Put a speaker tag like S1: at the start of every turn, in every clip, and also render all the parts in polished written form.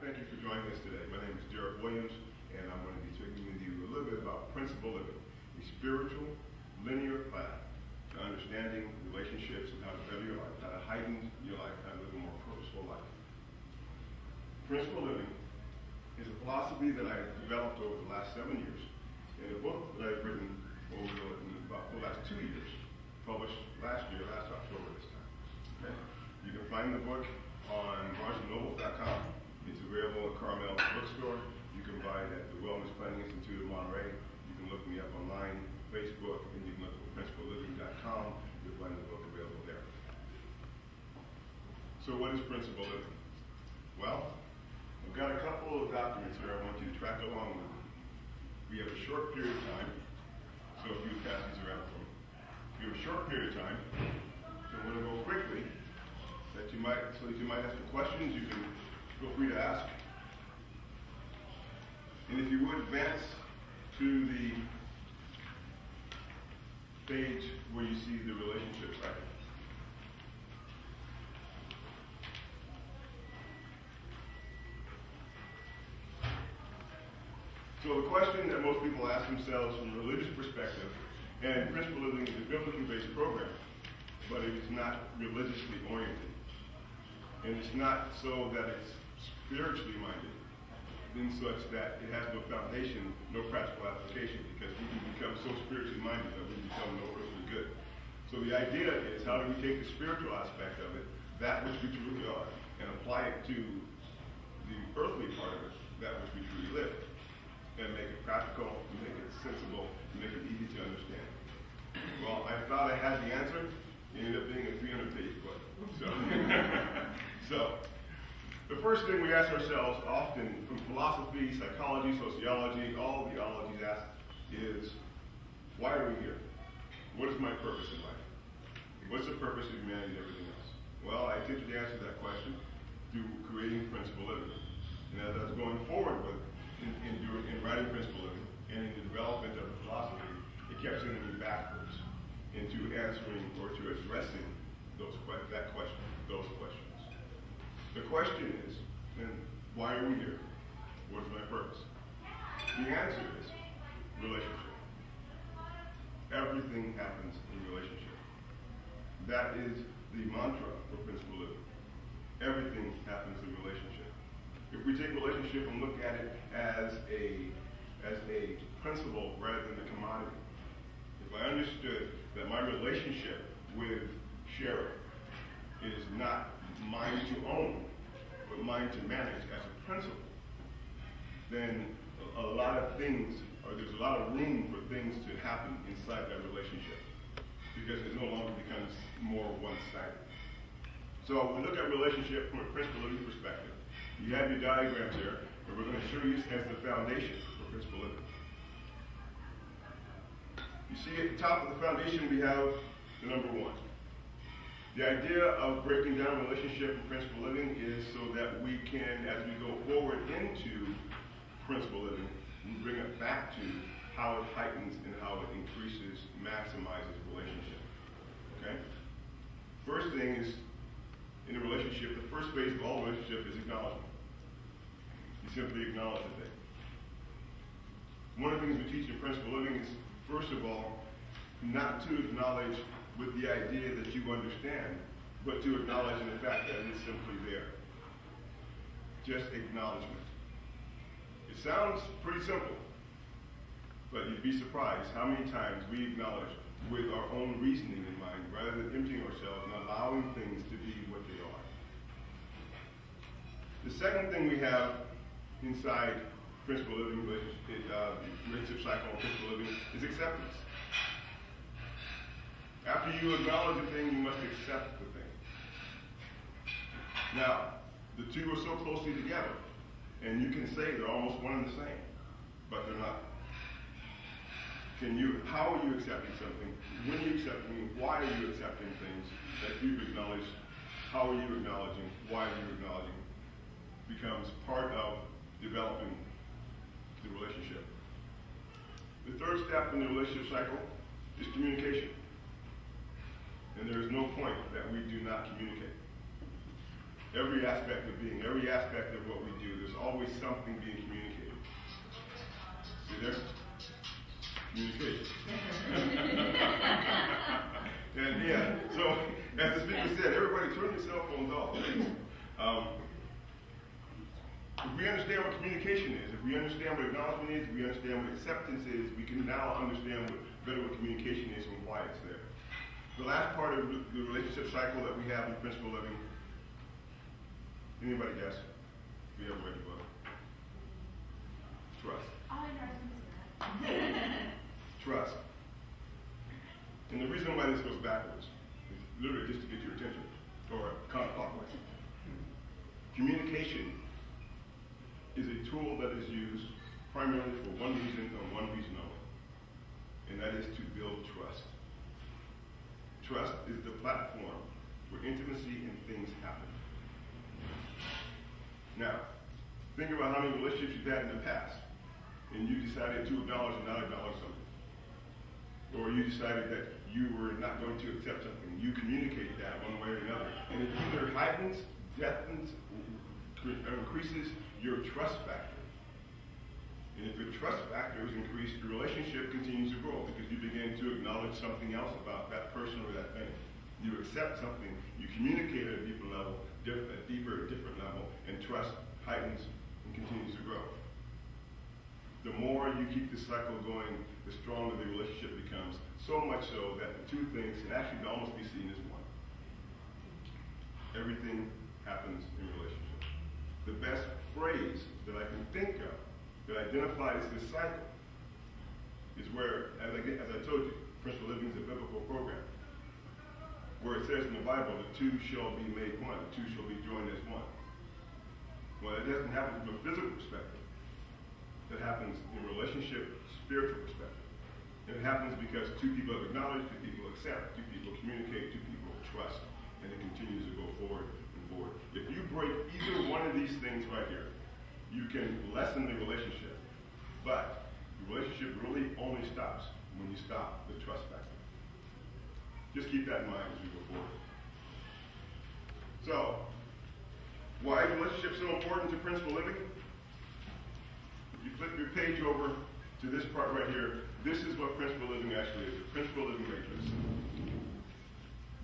S1: Thank you for joining us today. My name is Dirrick and I'm going to be talking with you a little bit about principle living, a spiritual, linear path to understanding relationships and how to better your life, how to heighten your life, how to live a more purposeful life. Principle living is a philosophy that I've developed over the last 7 years in a book that I've written over about the last 2 years, published last October this time. Okay? You can find the book on ETHOS.mov. It's available at Carmel Bookstore. You can buy it at the Wellness Planning Institute of Monterey. You can look me up online, Facebook, and you can look at principleliving.com. You'll find the book available there. So what is principle living? Well, I've got a couple of documents here I want you to track along with. We have a short period of time, so if you pass these around for me. We have a short period of time, so I'm going to go quickly, so that you might have some questions. You can feel free to ask. And if you would advance to the page where you see the relationship cycle. So the question that most people ask themselves from a religious perspective, and principle living is a biblically based program, but it is not religiously oriented. And it's not so that it's spiritually minded, in such that it has no foundation, no practical application, because we can become so spiritually minded that we become no earthly good. So the idea is, how do we take the spiritual aspect of it, that which we truly are, and apply it to the earthly part of it, that which we truly live, and make it practical, make it sensible, and make it easy to understand. Well, I thought I had the answer. It ended up being a 300-page book. So the first thing we ask ourselves often, from philosophy, psychology, sociology, all the ologies ask is, why are we here? What is my purpose in life? What's the purpose of humanity and everything else? Well, I attempted to answer that question through creating principle living. And as I was going forward with in writing principle living and in the development of the philosophy, it kept sending me backwards into answering or to addressing those questions. The question is, then, why are we here? What is my purpose? The answer is relationship. Everything happens in relationship. That is the mantra for principle living. Everything happens in relationship. If we take relationship and look at it as a principle rather than a commodity, if I understood that my relationship with Sharon is not mine to own, but mine to manage as a principle, then a lot of things, or there's a lot of room for things to happen inside that relationship, because it no longer becomes more one-sided. So we look at relationship from a principle living perspective. You have your diagrams here, and we're going to show you as the foundation for principle living. You see at the top of the foundation we have the number 1. The idea of breaking down relationship and principle living is so that we can, as we go forward into principle living, we bring it back to how it heightens and how it increases, maximizes relationship. Okay? First thing is, in a relationship, the first phase of all relationship is acknowledgement. You simply acknowledge the thing. One of the things we teach in principle living is, first of all, not to acknowledge with the idea that you understand, but to acknowledge in the fact that it is simply there. Just acknowledgement. It sounds pretty simple, but you'd be surprised how many times we acknowledge with our own reasoning in mind, rather than emptying ourselves and allowing things to be what they are. The second thing we have inside principle living, relationship cycle, principle living, is acceptance. After you acknowledge a thing, you must accept the thing. Now, the two are so closely together, and you can say they're almost one and the same, but they're not. How are you accepting something? When are you accepting it? Why are you accepting things that you've acknowledged? How are you acknowledging? Why are you acknowledging? Becomes part of developing the relationship. The third step in the relationship cycle is communication. And there is no point that we do not communicate. Every aspect of being, every aspect of what we do, there's always something being communicated. See there? Communication. And yeah, so as the speaker said, everybody turn your cell phones off, please. If we understand what communication is, if we understand what acknowledgement is, if we understand what acceptance is, we can now understand better what communication is and why it's there. The last part of the relationship cycle that we have in principle living, anybody guess? If you ever read the book? Trust.
S2: Oh, I know that.
S1: Trust. And the reason why this goes backwards is literally just to get your attention, or counterclockwise. Communication is a tool that is used primarily for one reason and one reason only, and that is to build trust. Trust is the platform where intimacy and things happen. Now, think about how many relationships you've had in the past, and you decided to acknowledge or not acknowledge something. Or you decided that you were not going to accept something. You communicate that one way or another. And it either heightens, depthens, or increases your trust factor. And if your trust factor is increased, your relationship continues to grow because you begin to acknowledge something else about that person or that thing. You accept something, you communicate at a deeper level, different level, and trust heightens and continues to grow. The more you keep the cycle going, the stronger the relationship becomes, so much so that the two things can actually almost be seen as one. Everything happens in a relationship. The best phrase that I can think of that identifies this cycle is where, as I told you, Principle Living is a biblical program, where it says in the Bible, the two shall be made one, the two shall be joined as one. Well, it doesn't happen from a physical perspective. It happens in a relationship, spiritual perspective. And it happens because two people have acknowledged, two people accept, two people communicate, two people trust, and it continues to go forward and forward. If you break either one of these things right here, you can lessen the relationship. But the relationship really only stops when you stop the trust factor. Just keep that in mind as we go forward. So, why is relationship so important to principle living? If you flip your page over to this part right here, this is what principle living actually is, a principle living matrix.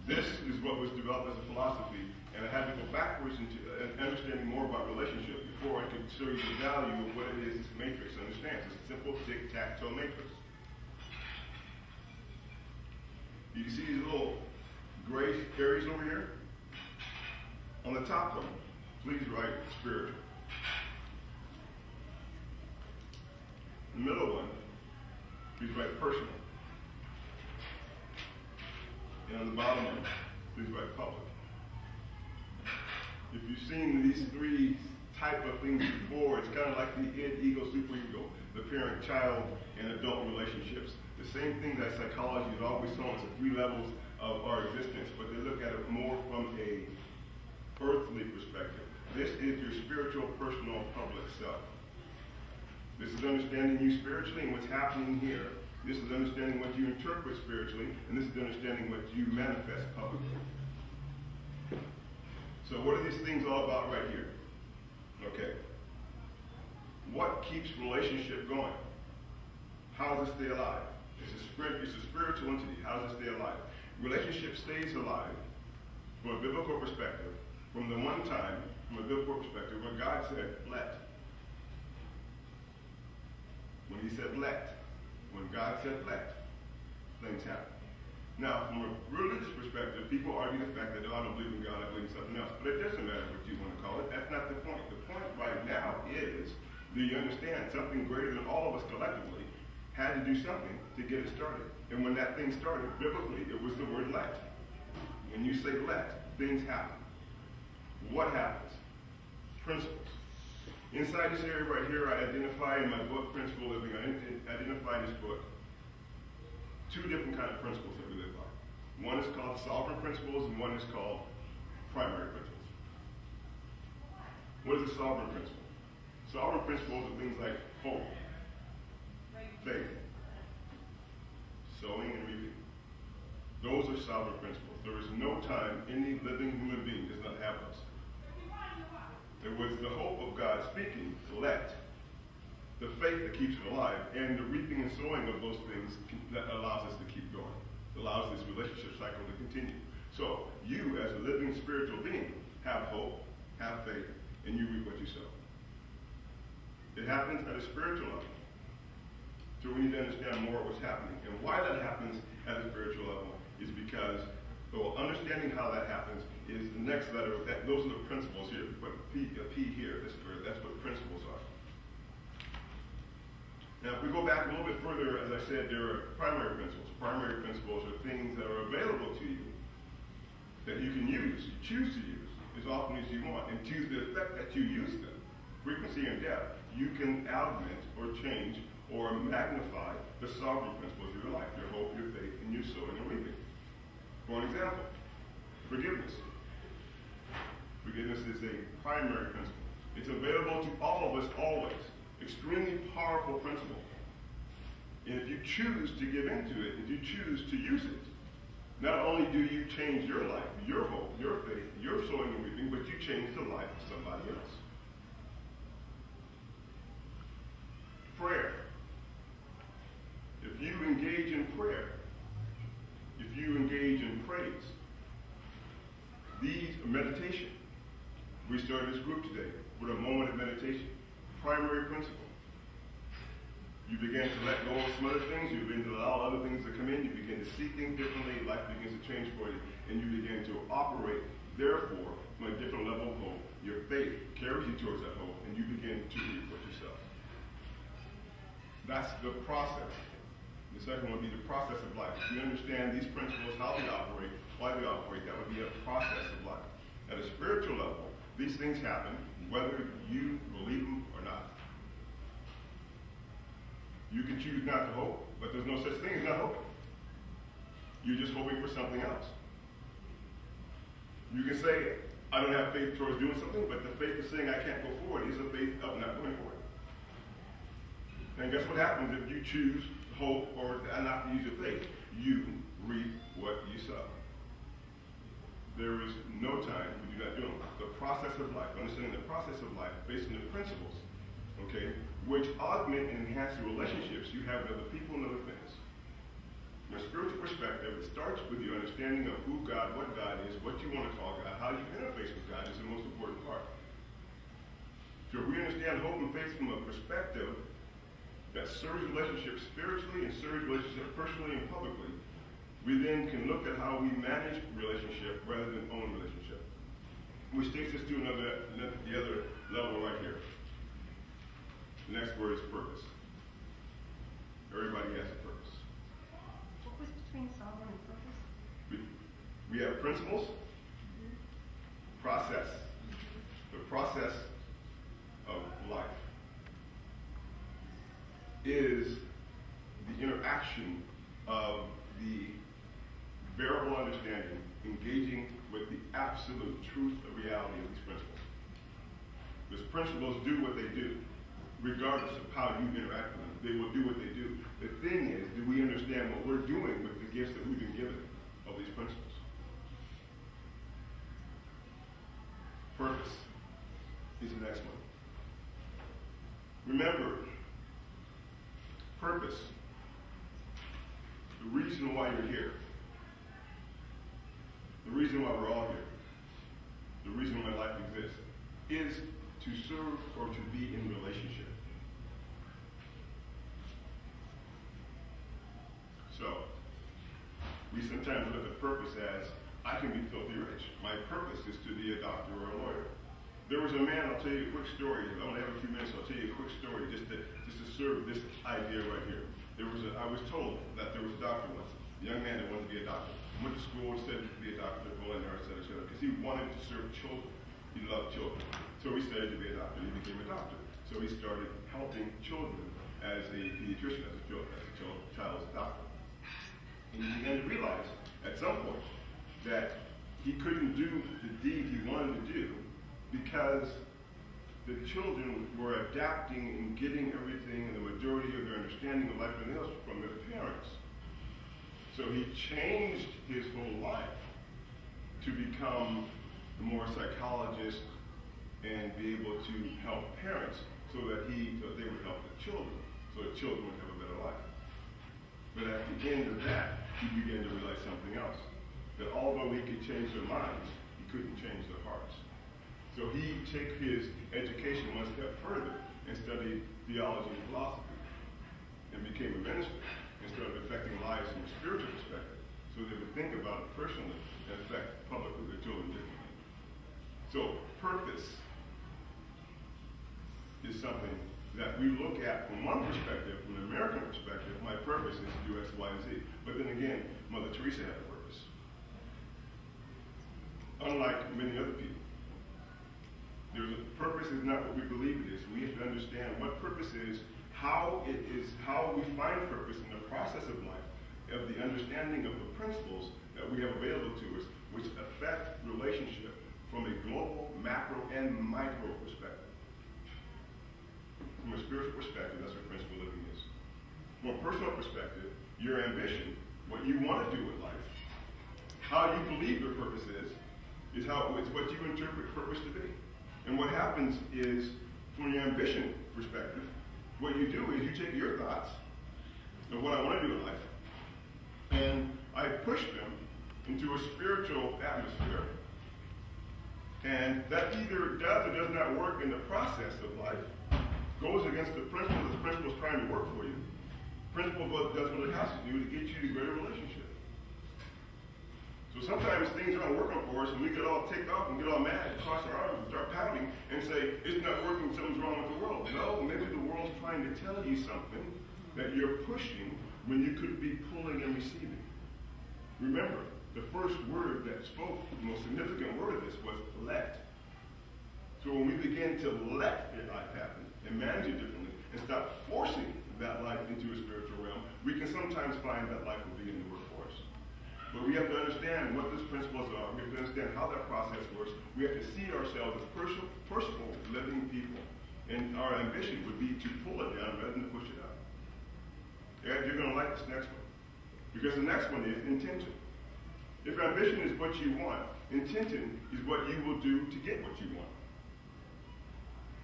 S1: This is what was developed as a philosophy, and I had to go backwards into understanding more about relationship before I could show you the value of what it is this matrix understands. It's a simple tic-tac-toe matrix. You can see these little gray areas over here? On the top one, please write spiritual. The middle one, please write personal. And on the bottom one, please write public. If you've seen these three type of things before, it's kind of like the id, ego, superego, the parent-child and adult relationships. The same thing that psychology has always shown us, the three levels of our existence, but they look at it more from a earthly perspective. This is your spiritual, personal, public self. This is understanding you spiritually and what's happening here. This is understanding what you interpret spiritually, and this is understanding what you manifest publicly. So what are these things all about right here? Okay. What keeps relationship going? How does it stay alive? It's a spiritual entity. How does it stay alive? Relationship stays alive from a biblical perspective, from the one time, from a biblical perspective, when God said, let. When he said let, when God said let, things happen. Now, from a religious perspective, people argue the fact that, oh, I don't believe in God, I believe in something else. But it doesn't matter what you want to call it. That's not the point. The point right now is, do you understand something greater than all of us collectively had to do something to get it started? And when that thing started, biblically, it was the word let. When you say let, things happen. What happens? Principles. Inside this area right here, I identify in my book, Principle Living, I identify in this book two different kinds of principles that we live by. One is called sovereign principles, and one is called primary principles. What is a sovereign principle? Sovereign principles are things like hope, faith, sowing and reaping. Those are sovereign principles. There is no time any living human being does not have those. It was the hope of God speaking faith that keeps it alive, and the reaping and sowing of those things that allows us to keep going. It allows this relationship cycle to continue. So you, as a living spiritual being, have hope, have faith, and you reap what you sow. It happens at a spiritual level. So we need to understand more what's happening. And why that happens at a spiritual level is because, well, understanding how that happens is the next letter. Those are the principles here. If we put a P here, that's what principles are. Now, if we go back a little bit further, as I said, there are primary principles. Primary principles are things that are available to you that you can use, you choose to use as often as you want, and to the effect that you use them, frequency and depth, you can augment or change or magnify the sovereign principles of your life, your hope, your faith, and your sowing and reaping. For an example, forgiveness. Forgiveness is a primary principle. It's available to all of us always. Extremely powerful principle. And if you choose to give into it, if you choose to use it, not only do you change your life, your hope, your faith, your sowing and reaping, but you change the life of somebody else. Prayer. If you engage in prayer, if you engage in praise, these meditation. We started this group today with a moment of meditation. Primary principle. You begin to let go of some other things, you begin to allow other things to come in, you begin to see things differently, life begins to change for you, and you begin to operate, therefore, from a different level of hope. Your faith carries you towards that hope, and you begin to reap what you sow. That's the process. The second one would be the process of life. If you understand these principles, how they operate, why they operate, that would be a process of life. At a spiritual level, these things happen whether you believe them or not. You can choose not to hope, but there's no such thing as not hoping. You're just hoping for something else. You can say, I don't have faith towards doing something, but the faith of saying I can't go forward is a faith of not going forward. And guess what happens if you choose hope or not to use your faith? You reap what you sow. There is no time we do not do it. The process of life, understanding the process of life based on the principles, okay, which augment and enhance the relationships you have with other people and other things. From a spiritual perspective, it starts with your understanding of who God, what God is, what you want to call God, how you interface with God is the most important part. So if we understand hope and faith from a perspective that serves relationships spiritually and serves relationships personally and publicly, we then can look at how we manage relationship rather than own relationship. Which takes us to the other level right here. The next word is purpose. Everybody has a purpose.
S2: What was between sovereign and purpose?
S1: We have principles, process. The process of life is the interaction of the variable understanding engaging with the absolute truth of reality of these principles. These principles do what they do, regardless of how you interact with them. They will do what they do. The thing is, do we understand what we're doing with the gifts that we've been given of these principles? Purpose is the next one. Remember, purpose, the reason why you're here, the reason why we're all here, the reason why life exists, is to serve or to be in relationship. So, we sometimes look at purpose as, I can be filthy rich. My purpose is to be a doctor or a lawyer. There was a man, I'll tell you a quick story. I only have a few minutes, so I'll tell you a quick story just to serve this idea right here. I was told that there was a doctor once, a young man that wanted to be a doctor. Went to school and studied to be a doctor, et cetera, because he wanted to serve children. He loved children. So he studied to be a doctor. He became a doctor. So he started helping children as a pediatrician, as a child's doctor. And he began to realize at some point that he couldn't do the deed he wanted to do because the children were adapting and getting everything and the majority of their understanding of life and else from their parents. So he changed his whole life to become more psychologist and be able to help parents so so that they would help the children, so the children would have a better life. But at the end of that, he began to realize something else. That although he could change their minds, he couldn't change their hearts. So he took his education one step further and studied theology and philosophy and became a minister and started affecting lives from a spiritual perspective. So they would think about it personally and affect publicly their children differently. So purpose is something that we look at from one perspective, from an American perspective. My purpose is to do X, Y, and Z. But then again, Mother Teresa had a purpose. Unlike many other people. Purpose is not what we believe it is. We have to understand what purpose is, how we find purpose in the process of life, of the understanding of the principles that we have available to us, which affect relationship from a global, macro, and micro perspective. From a spiritual perspective, that's what principle living is. From a personal perspective, your ambition, what you want to do with life, how you believe your purpose is what you interpret purpose to be. And what happens is, from your ambition perspective, what you do is you take your thoughts of what I want to do in life, and I push them into a spiritual atmosphere, and that either does or does not work in the process of life, goes against the principle that the principle is trying to work for you. Principle does what it has to do to get you to greater relationship. So sometimes things aren't working for us, and we get all ticked off and get all mad and cross our arms and start pouting and say, it's not working, something's wrong with the world. No, maybe the world's trying to tell you something that you're pushing when you could be pulling and receiving. Remember, the first word that spoke, the most significant word of this was let. So when we begin to let your life happen and manage it differently and stop forcing that life into a spiritual realm, we can sometimes find that life will be in the work for us. But we have to understand what these principles are. We have to understand how that process works. We have to see ourselves as personal, living people. And our ambition would be to pull it down rather than push it up. And you're going to like this next one. Because the next one is intention. If ambition is what you want, intention is what you will do to get what you want.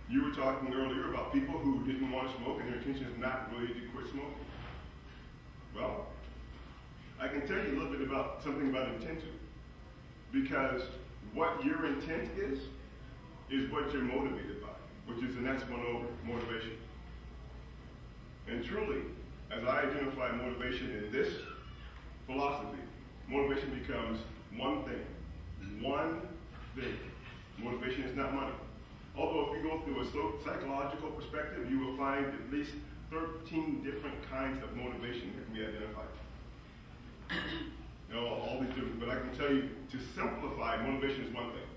S1: You were talking earlier about people who didn't want to smoke and their intention is not really to quit smoking. Well, I can tell you a little bit about something about intention. Because what your intent is what you're motivated by, which is the next one over, motivation. And truly, as I identify motivation in this philosophy, motivation becomes one thing. One thing. Motivation is not money. Although if you go through a psychological perspective, you will find at least 13 different kinds of motivation that can be identified. All these different, but I can tell you, to simplify, motivation is one thing.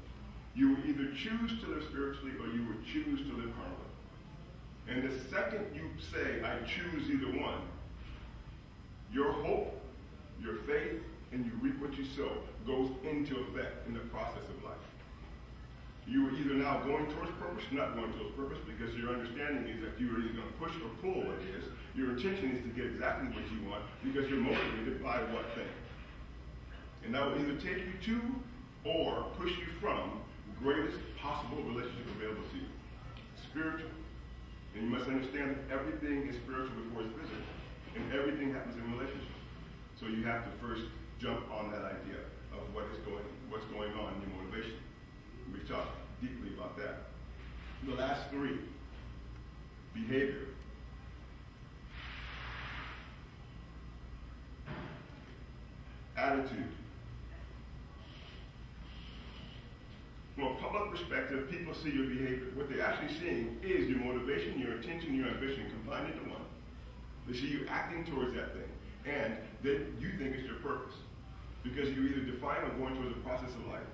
S1: You will either choose to live spiritually or you will choose to live carnally. And the second you say, I choose either one, your hope, your faith, and you reap what you sow goes into effect in the process of life. You are either now going towards purpose or not going towards purpose, because your understanding is that you are either going to push or pull what it is. Your intention is to get exactly what you want because you're motivated by what thing. And that will either take you to or push you from the greatest possible relationship available to you. Spiritual. And you must understand that everything is spiritual before it's physical. And everything happens in relationship. So you have to first jump on that idea of what's going on in your motivation. We've talked deeply about that. The last three, behavior. Attitude. From a public perspective, people see your behavior. What they're actually seeing is your motivation, your intention, your ambition combined into one. They see you acting towards that thing, and then you think it's your purpose. Because you either define or going towards the process of life.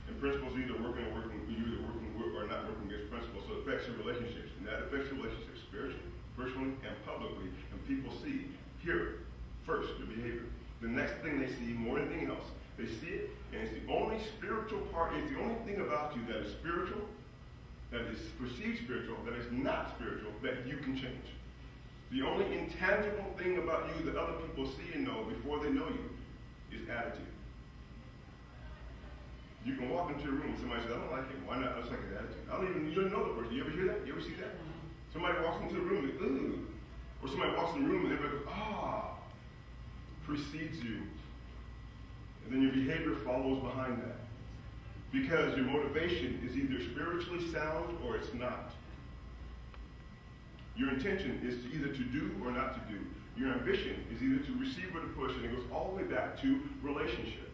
S1: And principles are either working or not working against principles, so it affects your relationships. And that affects your relationships spiritually, personally, and publicly. And people see, hear it, first, your behavior. The next thing they see, more than anything else, they see it, and it's the only spiritual part, it's the only thing about you that is spiritual, that is perceived spiritual, that is not spiritual, that you can change. The only intangible thing about you that other people see and know before they know you is attitude. You can walk into a room and somebody says, I don't like him. Why not? I just like his attitude. You don't know the person. You ever hear that? You ever see that? Somebody walks into the room, like, ooh. Or somebody walks in the room and everybody goes, ah, precedes you. And then your behavior follows behind that. Because your motivation is either spiritually sound or it's not. Your intention is to either to do or not to do. Your ambition is either to receive or to push, and it goes all the way back to relationship.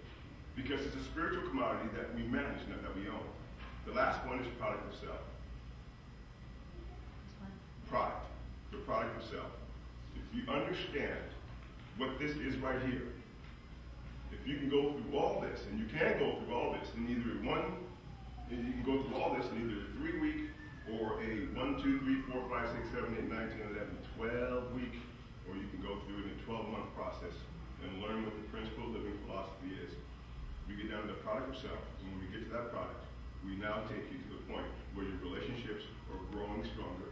S1: Because it's a spiritual commodity that we manage, not that we own. The last one is product of self. Pride, the product of self. If you understand what this is right here, if you can go through all this, and you can go through all this in either you can go through all this in either a 3-week or a 1, 2, 3, 4, 5, 6, 7, 8, 9, 10, 11, 12-week, or you can go through it in a 12-month process and learn what the principle of living philosophy is. We get down to the product of self, and when we get to that product, we now take you to the point where your relationships are growing stronger,